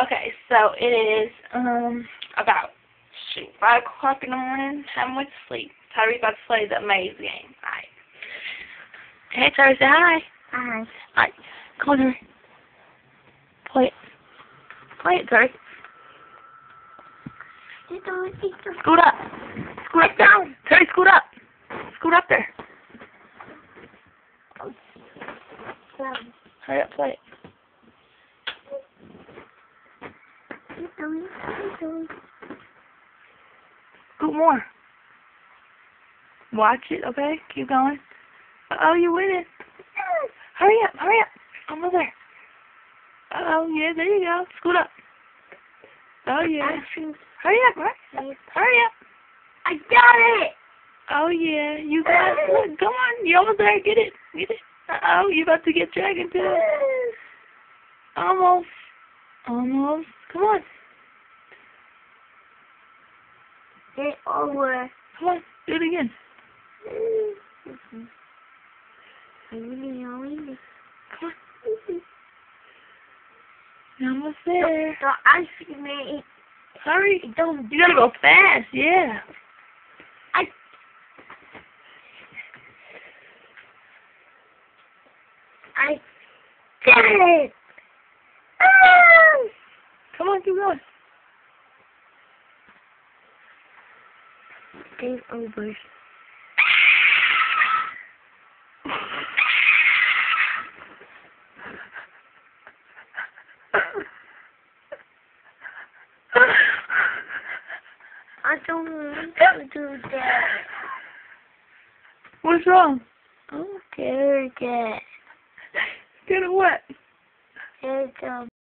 Okay, so it is about 5 o'clock in the morning. Time went to sleep. Tyree's about to play the maze game. Alright. Hey Tyree, say hi. Hi. Alright. Come on, Tyree. Play it. Play it, Tyree. Scoot up. Scoot up there. Tyree, scoot up. Scoot up there. Hurry up, play it. Scoot more. Watch it, okay? Keep going. Uh-oh, you're winning. Hurry up, hurry up. Almost there. Uh-oh, yeah, there you go. Scoot up. Oh, yeah. Hurry up, right? Hurry up. I got it! Oh, yeah, you got it. Look, come on, you're almost there. Get it. Get it. Uh-oh, you're about to get dragged into it. Almost. Almost. Come on. It's over. Come on, do it again. Come on. You're almost there. The ice cream. Hurry. You gotta go fast, yeah. I got it! Oh! Come on, keep going. Game over. I don't want to do that. What's wrong? I'm scared that Scared of what? it's